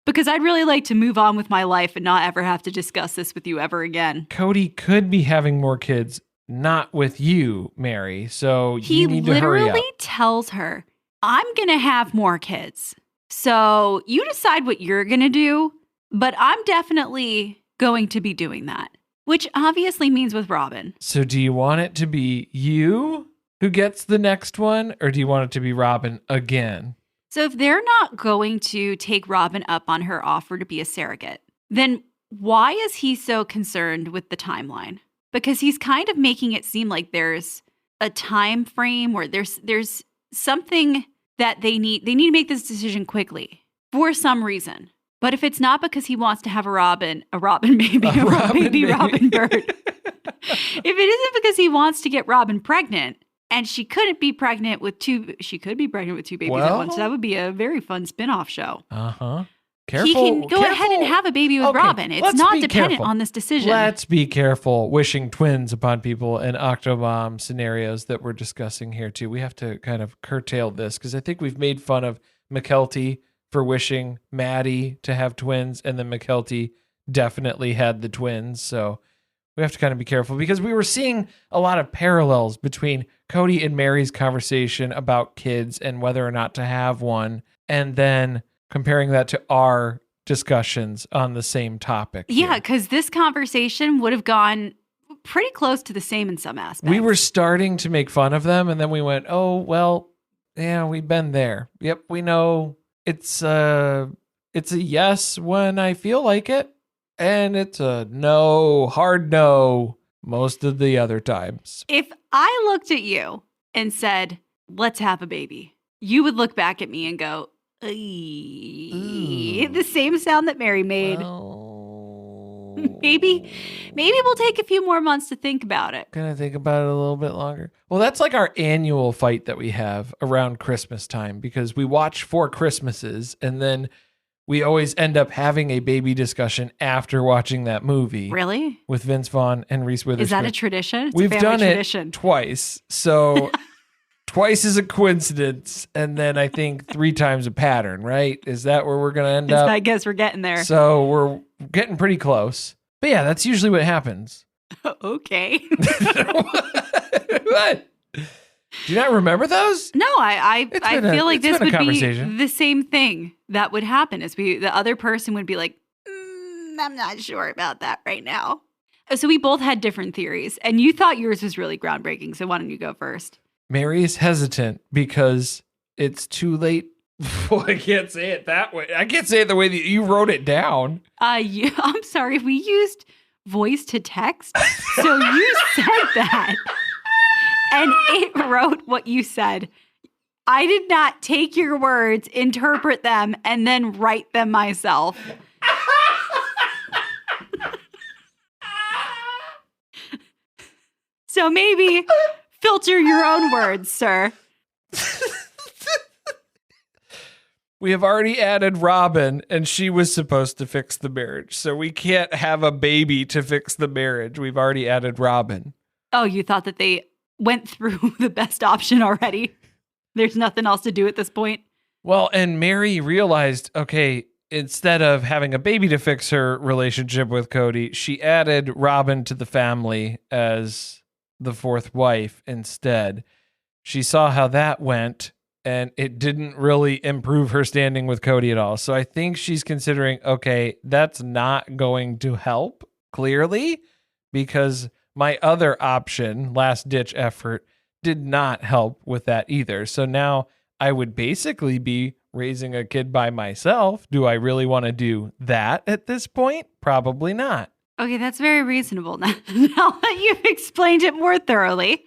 Because I'd really like to move on with my life and not ever have to discuss this with you ever again. Kody could be having more kids, not with you, Meri. So you need to hurry up. He literally tells her, I'm going to have more kids. So you decide what you're going to do, but I'm definitely going to be doing that, which obviously means with Robin. So do you want it to be you who gets the next one, or do you want it to be Robin again? So if they're not going to take Robin up on her offer to be a surrogate, then why is he so concerned with the timeline? Because he's kind of making it seem like there's a time frame where there's something that they need to make this decision quickly for some reason. But if it's not because he wants to have a robin baby, Robin bird. If it isn't because he wants to get Robin pregnant, and she could be pregnant with two babies at once. That would be a very fun spin-off show. Uh-huh. Careful. He can go ahead and have a baby with Robin. It's not dependent on this decision. Let's be careful wishing twins upon people in Octomom scenarios that we're discussing here too. We have to kind of curtail this because I think we've made fun of McKelty for wishing Maddie to have twins, and then McKelty definitely had the twins. So we have to kind of be careful because we were seeing a lot of parallels between Kody and Meri's conversation about kids and whether or not to have one, and then comparing that to our discussions on the same topic. Yeah, because this conversation would have gone pretty close to the same in some aspects. We were starting to make fun of them, and then we went, oh, well, yeah, we've been there. Yep, we know it's a yes when I feel like it, and it's a no, hard no, most of the other times. If I looked at you and said, let's have a baby, you would look back at me and go, the same sound that Meri made. Well, maybe we'll take a few more months to think about it. Gonna think about it a little bit longer. Well, that's like our annual fight that we have around Christmas time because we watch 4 Christmases and then we always end up having a baby discussion after watching that movie. Really? With Vince Vaughn and Reese Witherspoon. Is that a tradition? We've done it twice. So twice is a coincidence. And then I think 3 times a pattern, right? Is that where we're going to end up? I guess we're getting there. So we're getting pretty close. But yeah, that's usually what happens. Okay. What? Do you not remember those? No, I feel like this would be the same thing that would happen. Is the other person would be like, I'm not sure about that right now. So we both had different theories, and you thought yours was really groundbreaking. So why don't you go first? Meri is hesitant because it's too late. Well, I can't say it that way. I can't say it the way that you wrote it down. I'm sorry. We used voice to text, so you said that. And it wrote what you said. I did not take your words, interpret them, and then write them myself. So maybe filter your own words, sir. We have already added Robin, and she was supposed to fix the marriage. So we can't have a baby to fix the marriage. We've already added Robin. Oh, you thought that they went through the best option already? There's nothing else to do at this point? Well, and Meri realized, okay, instead of having a baby to fix her relationship with Kody, she added Robin to the family as the 4th wife instead. She saw how that went, and it didn't really improve her standing with Kody at all. So I think she's considering, okay, that's not going to help, clearly, because my other option, last ditch effort, did not help with that either. So now I would basically be raising a kid by myself. Do I really want to do that at this point? Probably not. Okay, that's very reasonable now that you've explained it more thoroughly.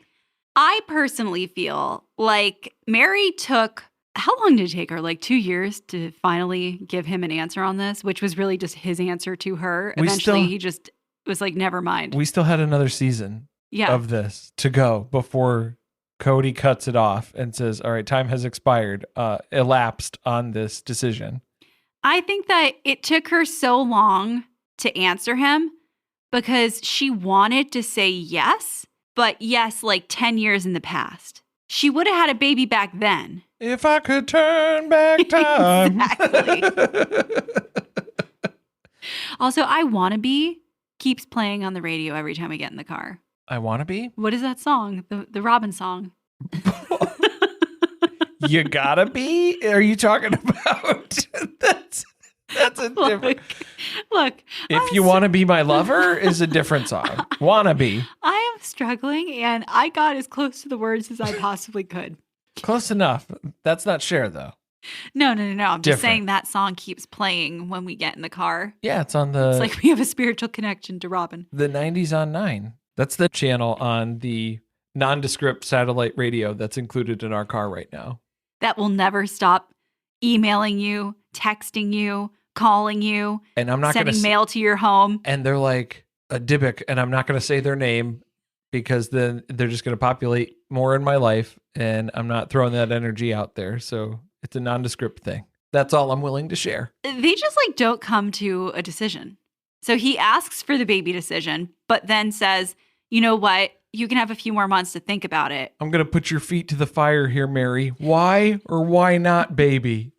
I personally feel like Meri took, how long did it take her? Like 2 years to finally give him an answer on this, which was really just his answer to her. Eventually, he just was like, never mind. We still had another season of this to go before Kody cuts it off and says, all right, time has elapsed on this decision. I think that it took her so long to answer him because she wanted to say yes, but yes, like 10 years in the past. She would have had a baby back then. If I could turn back time. Exactly. Also, I Wanna Be keeps playing on the radio every time I get in the car. I Wanna Be? What is that song? The Robin song. You gotta be? Are you talking about? That's a different. Look. If You Want to Be My Lover is a different song. Wanna Be. I am struggling, and I got as close to the words as I possibly could. Close enough. That's not Cher, though. No. I'm just saying that song keeps playing when we get in the car. Yeah, it's on the... It's like we have a spiritual connection to Robin. The 90s on 9. That's the channel on the nondescript satellite radio that's included in our car right now. That will never stop emailing you, texting you, calling you, and I'm not sending mail to your home. And they're like a Dybbuk, and I'm not going to say their name because then they're just going to populate more in my life, and I'm not throwing that energy out there. So it's a nondescript thing. That's all I'm willing to share. They just like don't come to a decision. So he asks for the baby decision, but then says, you know what? You can have a few more months to think about it. I'm going to put your feet to the fire here, Meri. Why or why not, baby?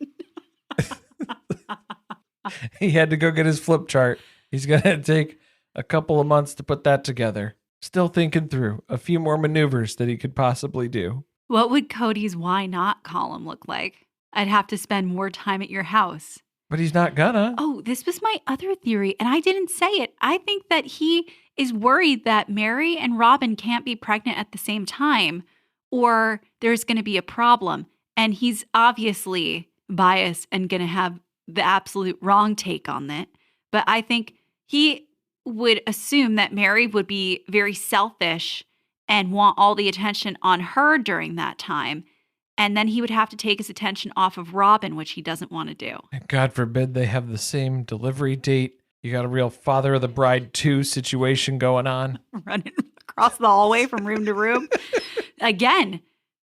He had to go get his flip chart. He's going to take a couple of months to put that together. Still thinking through a few more maneuvers that he could possibly do. What would Kody's why not column look like? I'd have to spend more time at your house. But he's not gonna. Oh, this was my other theory, and I didn't say it. I think that he is worried that Meri and Robin can't be pregnant at the same time, or there's going to be a problem. And he's obviously biased and going to have the absolute wrong take on that. But I think he would assume that Meri would be very selfish and want all the attention on her during that time. And then he would have to take his attention off of Robin, which he doesn't want to do. And God forbid they have the same delivery date. You got a real Father of the Bride 2 situation going on. Running across the hallway from room to room. Again,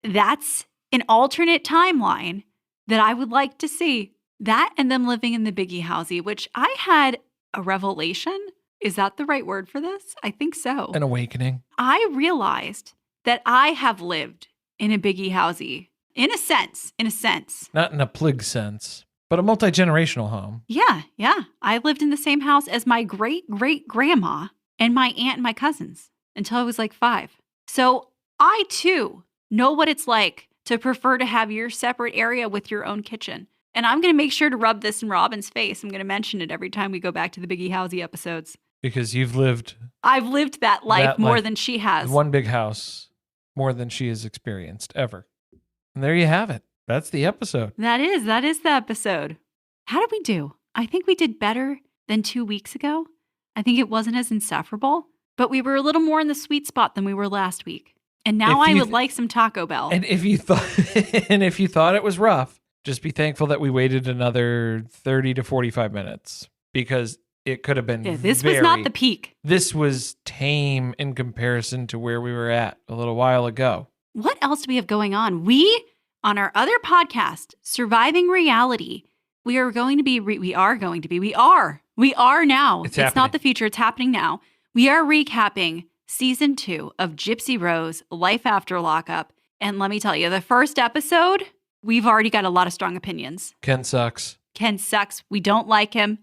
that's an alternate timeline that I would like to see. That and them living in the Biggie housey, which I had a revelation. Is that the right word for this? I think so. An awakening. I realized that I have lived in a Biggie housey. In a sense. Not in a plig sense, but a multi-generational home. Yeah. I lived in the same house as my great-great-grandma and my aunt and my cousins until I was like 5. So I, too, know what it's like to prefer to have your separate area with your own kitchen. And I'm going to make sure to rub this in Robin's face. I'm going to mention it every time we go back to the Biggie housey episodes. Because I've lived that life more than she has. One big house more than she has experienced ever. And there you have it. That's the episode. That is the episode. How did we do? I think we did better than 2 weeks ago. I think it wasn't as insufferable, but we were a little more in the sweet spot than we were last week. And now I would like some Taco Bell. And if you thought it was rough, just be thankful that we waited another 30 to 45 minutes because it could have been this was not the peak. This was tame in comparison to where we were at a little while ago. What else do we have going on? On our other podcast, Surviving Reality, we are now. It's not the future. It's happening now. We are recapping season 2 of Gypsy Rose, Life After Lockup. And let me tell you, the first episode, we've already got a lot of strong opinions. Ken sucks. We don't like him.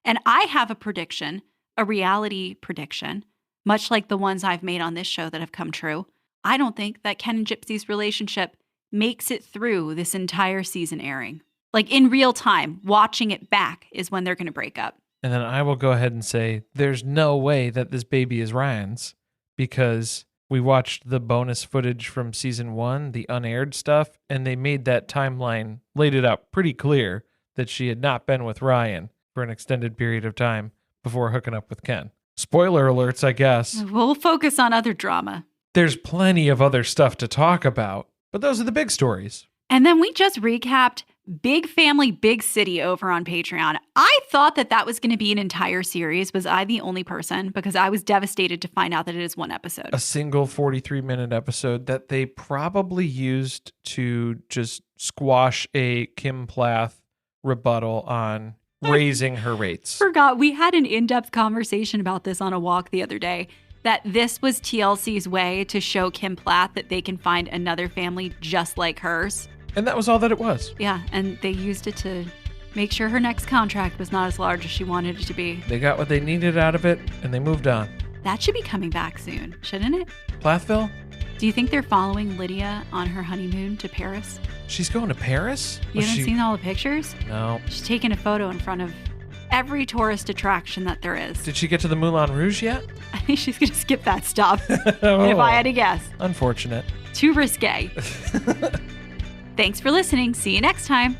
And I have a reality prediction, much like the ones I've made on this show that have come true. I don't think that Ken and Gypsy's relationship makes it through this entire season airing. Like in real time, watching it back is when they're going to break up. And then I will go ahead and say there's no way that this baby is Ryan's because we watched the bonus footage from season 1, the unaired stuff, and they made that timeline, laid it out pretty clear that she had not been with Ryan for an extended period of time before hooking up with Ken. Spoiler alerts, I guess. We'll focus on other drama. There's plenty of other stuff to talk about, but those are the big stories. And then we just recapped Big Family, Big City over on Patreon. I thought that was going to be an entire series. Was I the only person? Because I was devastated to find out that it is one episode. A single 43-minute episode that they probably used to just squash a Kim Plath rebuttal on raising her rates. Forgot we had an in-depth conversation about this on a walk the other day. That this was TLC's way to show Kim Plath that they can find another family just like hers. And that was all that it was. Yeah, and they used it to make sure her next contract was not as large as she wanted it to be. They got what they needed out of it, and they moved on. That should be coming back soon, shouldn't it? Plathville? Do you think they're following Lydia on her honeymoon to Paris? She's going to Paris? You haven't seen all the pictures? No. She's taking a photo in front of every tourist attraction that there is. Did she get to the Moulin Rouge yet? I think she's going to skip that stop, Oh, if I had to guess. Unfortunate. Too risque. Thanks for listening. See you next time.